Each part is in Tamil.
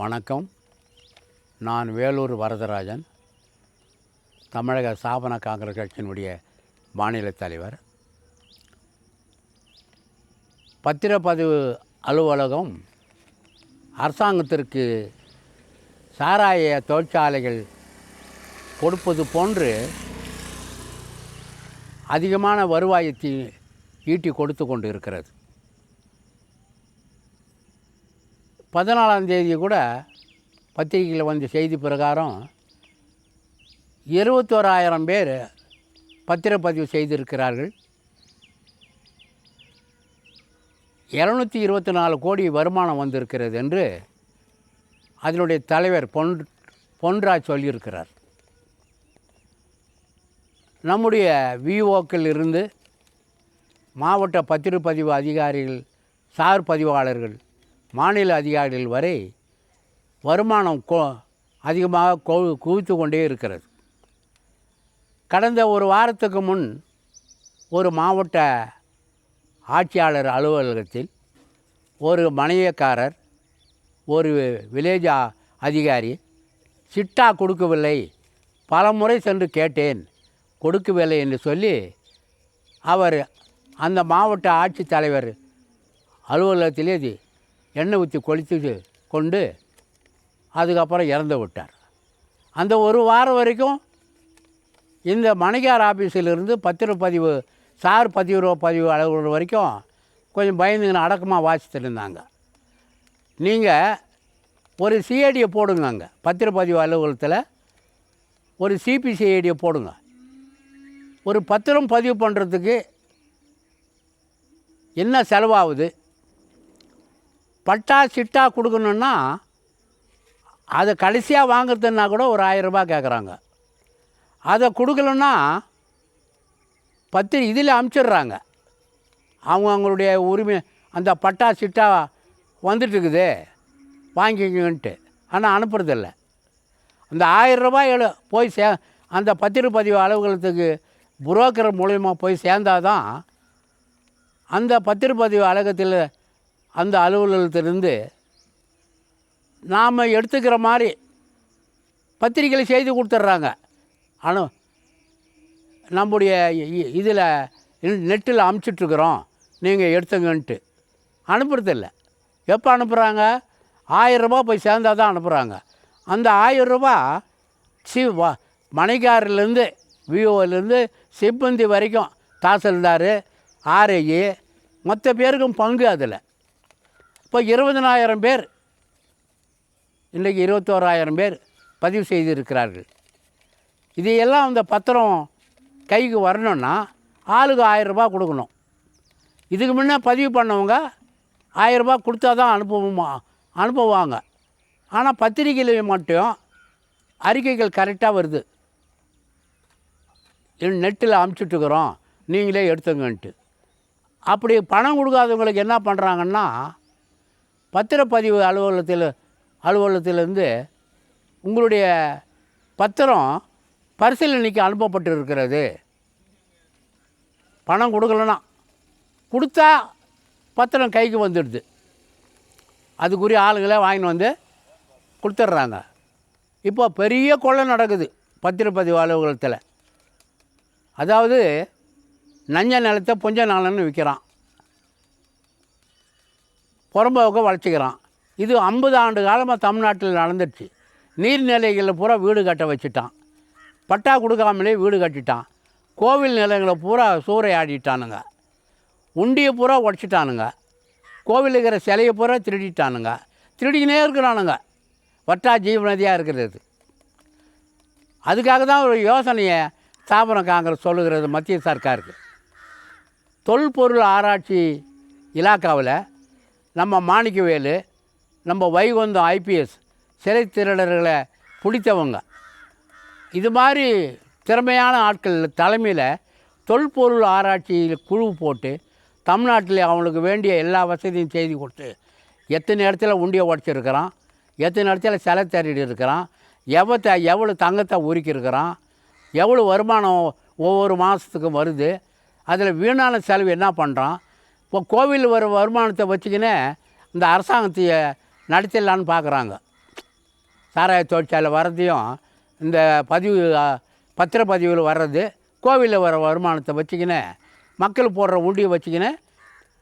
வணக்கம். நான் வேலூர் வரதராஜன், தமிழக ஸ்தாபன காங்கிரஸ் கட்சியினுடைய மாநில தலைவர். பத்திரப்பதிவு அலுவலகம் அரசாங்கத்திற்கு சாராய தொழிற்சாலைகள் கொடுப்பது போன்று அதிகமான வருவாயத்தை ஈட்டி கொடுத்து கொண்டு இருக்கிறது. 14ஆம் தேதி கூட பத்திரிகையில் வந்த செய்தி பிரகாரம் 21,000 பேர் பத்திரப்பதிவு செய்திருக்கிறார்கள். 224 கோடி வருமானம் வந்திருக்கிறது என்று அதனுடைய தலைவர் பொன்ராஜ் சொல்லியிருக்கிறார். நம்முடைய விஓக்கள் இருந்து மாவட்ட பத்திரப்பதிவு அதிகாரிகள், சார் பதிவாளர்கள், மாநில அதிகாரிகள் வரை வருமானம் அதிகமாக குவித்து கொண்டே இருக்கிறது. கடந்த ஒரு வாரத்துக்கு முன் ஒரு மாவட்ட ஆட்சியாளர் அலுவலகத்தில் ஒரு மணியக்காரர், ஒரு வில்லேஜ் அதிகாரி சிட்டா கொடுக்கவில்லை, பல முறை சென்று கேட்டேன், கொடுக்கவில்லை என்று சொல்லி அவர் அந்த மாவட்ட ஆட்சித்தலைவர் அலுவலகத்திலே எண்ணெய் ஊற்றி கொளுத்து கொண்டு அதுக்கப்புறம் இறந்து விட்டார். அந்த ஒரு வாரம் வரைக்கும் இந்த மணிகார் ஆஃபீஸிலிருந்து பத்திரப்பதிவு சார் பதிவு அலுவலகம் வரைக்கும் கொஞ்சம் பயந்துங்கன்னு அடக்கமாக வாசித்துட்டு இருந்தாங்க. நீங்கள் ஒரு சிஐடியை போடுங்க, அங்கே பத்திரப்பதிவு அலுவலகத்தில் ஒரு சிபிசிஐடியை போடுங்க. ஒரு பத்திரம் பதிவு பண்ணுறதுக்கு என்ன செலவாகுது, பட்டா சிட்டா கொடுக்கணுன்னா அதை கடைசியாக வாங்குறதுன்னா கூட ஒரு 1000 ரூபாய் கேட்குறாங்க. அதை கொடுக்கலன்னா இதில் அமுச்சிடுறாங்க. அவங்களுடைய உரிமை அந்த பட்டா சிட்டா வந்துட்டுருக்குது வாங்கிக்கங்கன்ட்டு, ஆனால் அனுப்புறதில்ல. அந்த 1000 ரூபாய் போய் அந்த பத்திரப்பதிவு அலுவலகத்துக்கு புரோக்கர் மூலயமா போய் சேர்ந்தாதான் அந்த பத்திரப்பதிவு அலுவலகத்தில் அந்த அலுவலகத்திலிருந்து நாம் எடுத்துக்கிற மாதிரி பத்திரிகைகளை செய்து கொடுத்துட்றாங்க. ஆனால் நம்முடைய இதில் நெட்டில் அமுச்சிட்ருக்குறோம், நீங்கள் எடுத்துங்கன்ட்டு அனுப்புறதில்ல. எப்போ அனுப்புகிறாங்க? 1000 ரூபா போய் சேர்ந்தால் தான் அனுப்புகிறாங்க. அந்த 1000 ரூபா மணிகாரிலேருந்து விஓலேருந்து சிப்பந்தி வரைக்கும், தாசில்தார், ஆர்ஐ மொத்த பேருக்கும் பங்கு. அதில் இப்போ 20,000 பேர், இன்றைக்கு 21,000 பேர் பதிவு செய்திருக்கிறார்கள். இதையெல்லாம் அந்த பத்திரம் கைக்கு வரணுன்னா ஆளுக்கு 1000 ரூபா கொடுக்கணும். இதுக்கு முன்னே பதிவு பண்ணவங்க 1000 ரூபா கொடுத்தா தான் அனுப்புவாங்க. ஆனால் பத்திரிகையில் மட்டும் அறிக்கைகள் கரெக்டாக வருது, நெட்டில் அமுச்சிட்டுக்கிறோம், நீங்களே எடுத்துங்கன்ட்டு. அப்படி பணம் கொடுக்காதவங்களுக்கு என்ன பண்ணுறாங்கன்னா, பத்திரப்பதிவு அலுவலகத்திலேருந்து உங்களுடைய பத்திரம் பரிசீலனைக்கு அனுப்பப்பட்டு இருக்கிறது, பணம் கொடுக்கலன்னா, கொடுத்தா பத்திரம் கைக்கு வந்துடுது, அதுக்குரிய ஆளுங்களே வாங்கின்னு வந்து கொடுத்துட்றாங்க. இப்போ பெரிய கொள்ளை நடக்குது பத்திரப்பதிவு அலுவலகத்தில். அதாவது நஞ்ச நிலத்தை புஞ்ச நிலம்னு விற்கிறான், புறம்போக்க வளர்ச்சிக்கிறான். இது 50 ஆண்டு காலமாக தமிழ்நாட்டில் நடந்துடுச்சு. நீர்நிலைகளில் பூரா வீடு கட்ட வச்சுட்டான், பட்டா கொடுக்காமலே வீடு கட்டிட்டான். கோவில் நிலங்களை பூரா சூறையாடிட்டானுங்க, உண்டியை பூரா உடச்சிட்டானுங்க, கோவில் இருக்கிற சிலையை பூரா திருடிட்டானுங்க, திருடிக்கினே இருக்கிறானுங்க. வட்டா ஜீவநதியாக இருக்கிறது. அதுக்காக தான் ஒரு யோசனையை ஸ்தாபன காங்கிரஸ் சொல்லுகிறது மத்திய சர்க்காருக்கு. தொல்பொருள் ஆராய்ச்சி இலாக்காவில் நம்ம மாணிக்கவேலு, நம்ம வைகுந்தம் ஐபிஎஸ் சிலை திருடர்களை பிடித்தவங்க, இது மாதிரி திறமையான ஆட்கள் தலைமையில் தொல்பொருள் ஆராய்ச்சி குழு போட்டு தமிழ்நாட்டில் அவங்களுக்கு வேண்டிய எல்லா வசதியும் செய்து கொடுத்து எத்தனை இடத்துல உண்டியை உடச்சிருக்கிறான், எத்தனை இடத்துல சிலை தேடிட்டு இருக்கிறான், எவ்வளோ தங்கத்தை உருக்கியிருக்கிறான், எவ்வளோ வருமானம் ஒவ்வொரு மாதத்துக்கும் வருது, அதில் வீணான செலவு என்ன பண்ணுறான். இப்போ கோவில் வருமானத்தை வச்சுக்கினே இந்த அரசாங்கத்தை நடத்திடலான்னு பார்க்குறாங்க. சாராய தொழிற்சாலை வர்றதையும் இந்த பத்திரப்பதிவில் வர்றது கோவிலில் வர வருமானத்தை வச்சுக்கின்னு மக்கள் போடுற உண்டியை வச்சுக்கின்னு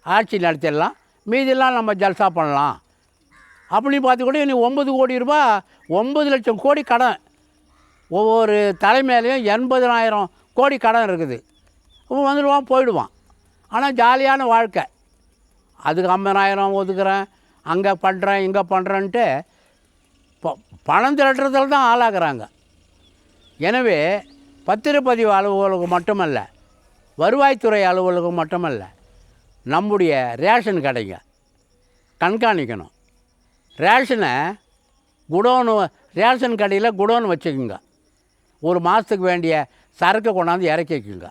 ஆட்சி நடத்திடலாம், மீதியெல்லாம் நம்ம ஜல்சா பண்ணலாம் அப்படின்னு பார்த்து கூட இன்னும் 9 கோடி ரூபா 9 லட்சம் கோடி கடன், ஒவ்வொரு தலைமையிலையும் 80,000 கோடி கடன் இருக்குது. வந்துடுவான் போயிடுவான். ஆனால் ஜாலியான வாழ்க்கை. அதுக்கு 50,000 ஒதுக்குறேன், அங்கே பண்ணுறேன் இங்கே பண்ணுறேன்ட்டு பணம் திரட்டுறதுல தான் ஆளாகிறாங்க. எனவே பத்திரப்பதிவு அலுவலகம் மட்டுமல்ல, வருவாய்த்துறை அலுவலகம் மட்டுமல்ல, நம்முடைய ரேஷன் கடைங்க கண்காணிக்கணும். ரேஷனை குடோனு, ரேஷன் கடையில் குடோன் வச்சுக்கோங்க. ஒரு மாதத்துக்கு வேண்டிய சரக்கு கொண்டாந்து இறக்கிக்குங்க.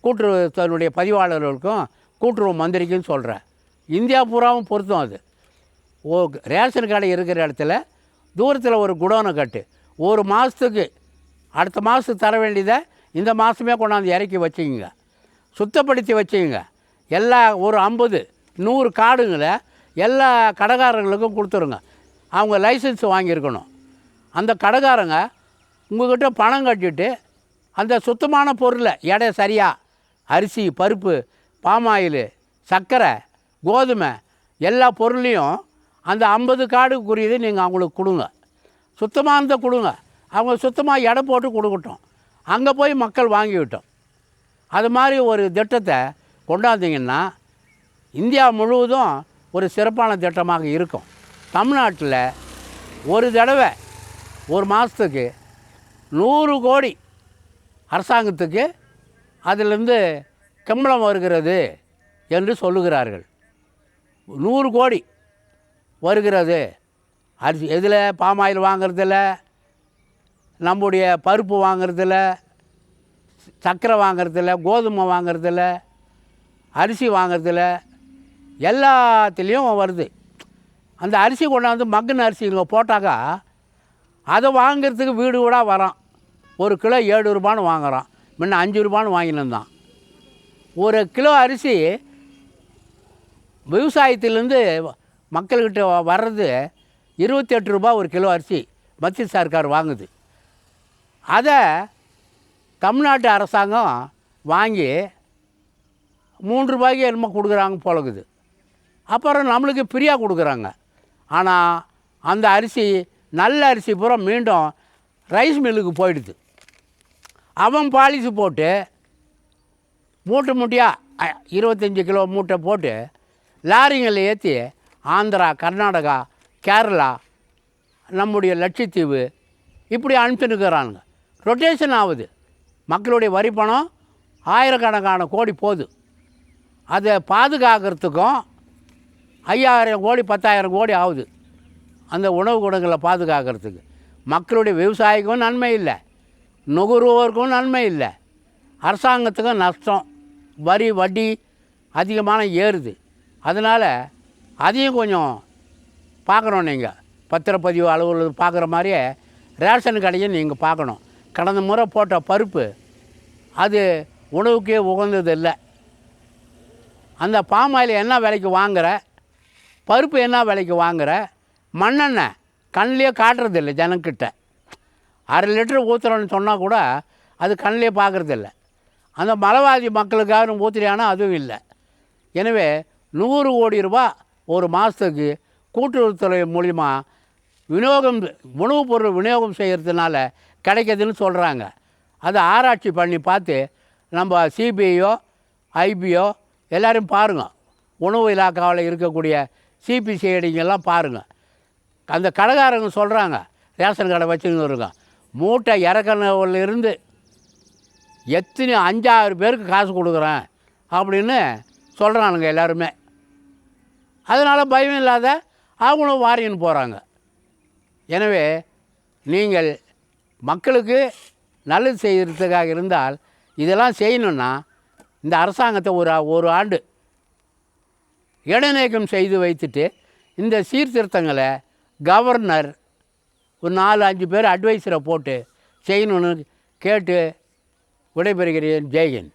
கூட்டுறவுத்துறையுடைய பதிவாளர்களுக்கும் கூட்டுறவு மந்திரிக்கும் சொல்கிறேன், இந்தியா பூராவும் பொருத்தம் அது. ரேஷன் கடை இருக்கிற இடத்துல தூரத்தில் ஒரு குடோனை கட்டு, ஒரு மாதத்துக்கு அடுத்த மாதத்துக்கு தர வேண்டியதை இந்த மாதமே கொண்டாந்து இறக்கி வச்சுக்கோங்க, சுத்தப்படுத்தி வச்சுக்கோங்க. எல்லா ஒரு 50-100 கார்டுங்களை எல்லா கடைக்காரர்களுக்கும் கொடுத்துருங்க. அவங்க லைசன்ஸ் வாங்கியிருக்கணும். அந்த கடைக்காரங்க உங்கள்கிட்ட பணம் கட்டிட்டு அந்த சுத்தமான பொருளை எடை சரியாக அரிசி, பருப்பு, பாமாயில், சர்க்கரை, கோதுமை எல்லா பொருளையும் அந்த 50 கார்டுக்குரியதை நீங்கள் அவங்களுக்கு கொடுங்க. சுத்தமானதை கொடுங்க. அவங்க சுத்தமாக எடை போட்டு கொடுக்கட்டும். அங்கே போய் மக்கள் வாங்கிவிட்டோம். அது மாதிரி ஒரு திட்டத்தை கொண்டாந்தீங்கன்னா இந்தியா முழுவதும் ஒரு சிறப்பான திட்டமாக இருக்கும். தமிழ்நாட்டில் ஒரு தடவை ஒரு மாதத்துக்கு 100 கோடி அரசாங்கத்துக்கு அதிலிருந்து கம்பளம் வருகிறது என்று சொல்லுகிறார்கள். 100 கோடி வருகிறது. அரிசி எதில்? பாமாயில் வாங்கிறதில்ல, நம்முடைய பருப்பு வாங்கிறதில்ல, சர்க்கரை வாங்கிறதில்ல, கோதுமை வாங்கிறதில்ல, அரிசி வாங்கிறதில்ல, எல்லாத்துலேயும் வருது. அந்த அரிசி கொண்டாந்து மக்குன அரிசி இங்கே போட்டாக்கா அதை வாங்கிறதுக்கு வீடு வீடாக வரான். ஒரு கிலோ 7 ரூபான்னு வாங்குகிறான், முன்ன 5 ரூபான்னு வாங்கினந்தான். ஒரு கிலோ அரிசி விவசாயத்திலேருந்து மக்கள்கிட்ட வர்றது 28 ரூபா ஒரு கிலோ அரிசி மத்திய சர்க்கார் வாங்குது. அதை தமிழ்நாட்டு அரசாங்கம் வாங்கி 3 ரூபாய்க்கு என்னமோ கொடுக்குறாங்க போலக்குது. அப்புறம் நம்மளுக்கு ஃப்ரீயாக கொடுக்குறாங்க. ஆனால் அந்த அரிசி, நல்ல அரிசி பூரா மீண்டும் ரைஸ் மில்லுக்கு போயிடுது. அவன் பாலிசி போட்டு மூட்டை மூட்டையாக 25 கிலோ மூட்டை போட்டு லாரிங்களில் ஏற்றி ஆந்திரா, கர்நாடகா, கேரளா, நம்முடைய லட்சத்தீவு இப்படி அனுப்பிச்சுன்னுக்கிறானுங்க. ரொட்டேஷன் ஆகுது. மக்களுடைய வரி பணம் ஆயிரக்கணக்கான கோடி போகுது. அதை பாதுகாக்கிறதுக்கும் 5,000 கோடி 10,000 கோடி ஆகுது. அந்த உணவு கூடங்களை பாதுகாக்கிறதுக்கு மக்களுடைய விவசாயிக்கும் நன்மை இல்லை, நுகர்வோருக்கும் நன்மை இல்லை, அரசாங்கத்துக்கும் நஷ்டம். வரி வட்டி அதிகமான ஏறுது. அதனால் அதையும் கொஞ்சம் பார்க்கணும். நீங்கள் பத்திரப்பதிவு அலுவலகம் பார்க்குற மாதிரியே ரேஷன் கடையும் நீங்கள் பார்க்கணும். கடந்த முறை போட்ட பருப்பு அது உணவுக்கே உகந்தது இல்லை. அந்த பாமாயில் என்ன விலைக்கு வாங்குகிற, பருப்பு என்ன விலைக்கு வாங்குகிற, மண்ணெண்ணெய் கண்ணிலே காட்டுறதில்லை ஜனங்கிட்ட. 1/2 லிட்டர் ஊற்றுறோன்னு சொன்னால் கூட அது கண்ணிலே பார்க்குறதில்ல. அந்த மலைவாதி மக்களுக்காக ஊற்றுறியானா அதுவும் இல்லை. எனவே 100 கோடி ரூபா ஒரு மாதத்துக்கு கூட்டுறவுத்துறை மூலிமா உணவுப் பொருள் விநியோகம் செய்கிறதுனால கிடைக்கிதுன்னு சொல்கிறாங்க. அதை ஆராய்ச்சி பண்ணி பார்த்து நம்ம சிபிஐயோ ஐபியோ எல்லோரும் பாருங்கள். உணவு இலாக்காவில் இருக்கக்கூடிய சிபிசிஐடிங்கெல்லாம் பாருங்கள். அந்த கடைக்காரங்க சொல்கிறாங்க, ரேஷன் கடை வச்சுன்னு இருக்கோம், மூட்டை இறக்கணிலிருந்து எத்தனை 5-6 பேருக்கு காசு கொடுக்குறேன் அப்படின்னு சொல்கிறானுங்க எல்லாருமே. அதனால் பயம் இல்லாத அவங்களும் வாரின்னு போகிறாங்க. எனவே நீங்கள் மக்களுக்கு நல்லது செய்கிறதுக்காக இருந்தால் இதெல்லாம் செய்யணுன்னா இந்த அரசாங்கத்தை ஒரு ஆண்டு இடைநீக்கம் செய்து வைத்துட்டு இந்த சீர்திருத்தங்களை கவர்னர் ஒரு 4-5 பேர் அட்வைஸரை போட்டு செய்யணுன்னு கேட்டு விடைபெறுகிறேன். ஜெய்ஹிந்த்.